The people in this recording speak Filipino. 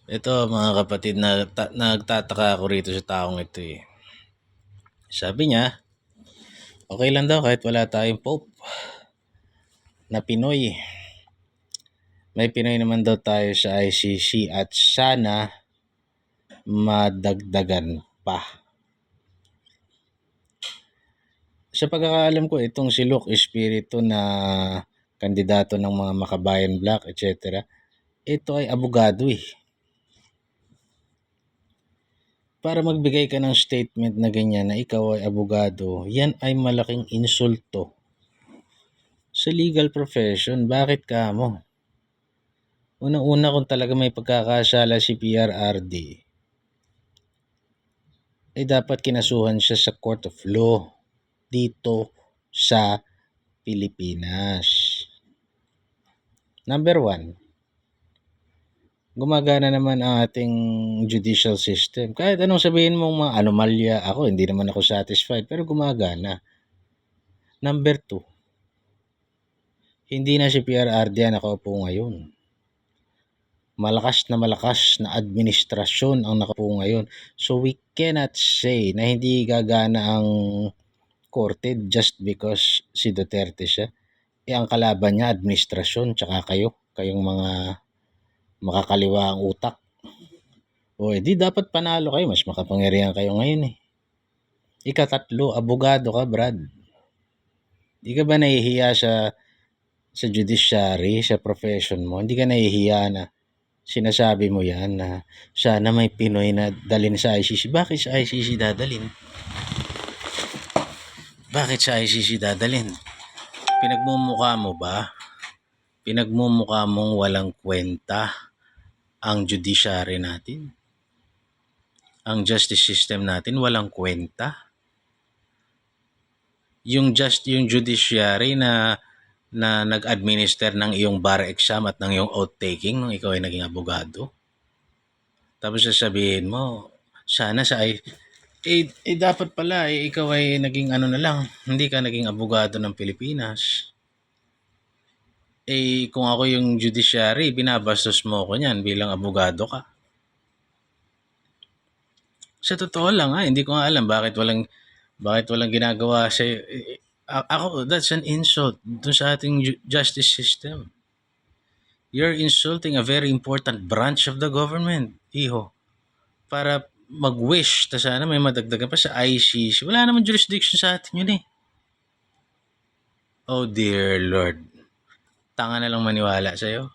Ito mga kapatid, nagtataka ako rito sa taong ito eh. Sabi niya, okay lang daw kahit wala tayong Pope na Pinoy. May Pinoy naman daw tayo sa ICC at sana madagdagan pa. Sa pagkakaalam ko, itong si Luke Espiritu na kandidato ng mga Makabayan Black, etc. Ito ay abogado eh. Para magbigay ka ng statement na ganyan na ikaw ay abogado, yan ay malaking insulto sa legal profession. Bakit ka mo? Unang-una, kung talaga may pagkakasala si PRRD, ay dapat kinasuhan siya sa Court of Law dito sa Pilipinas. Number 1, gumagana naman ang ating judicial system. Kahit anong sabihin mong mga anomalya, ako hindi naman ako satisfied, pero gumagana. Number 2, hindi na si PRRD nakaupo ngayon. Malakas na administrasyon ang nakaupo ngayon. So we cannot say na hindi gagana ang korte just because si Duterte siya. Ang kalaban niya administrasyon, tsaka kayong mga makakaliwa ang utak. O di dapat panalo kayo, mas makapangyarihan kayo ngayon eh. Ikatatlo, abogado ka, Brad. Di ka ba nahihiya sa judiciary, sa profession mo? Hindi ka nahihiya na sinasabi mo yan na sana may Pinoy na dalhin sa ICC. Bakit sa ICC dadalhin? Bakit sa ICC dadalhin? Pinagmumukha mo ba? Pinagmumukha mong walang kwenta ang judiciary natin? Ang justice system natin walang kwenta? Yung judiciary na nag-administer ng iyong bar exam at ng iyong oath-taking nung ikaw ay naging abogado. Tapos sasabihin mo, sana dapat pala ikaw ay naging na lang, hindi ka naging abogado ng Pilipinas. Kung ako yung judiciary, binabastos mo ako niyan bilang abogado ka. Sa totoo lang hindi ko nga alam bakit walang ginagawa sa ako. That's an insult dun sa ating justice system. You're insulting a very important branch of the government, iho. Para mag-wish na sana may madagdagan pa sa ICC. Wala naman jurisdiction sa atin yun eh. Oh dear Lord. Tanga na lang maniwala sa'yo.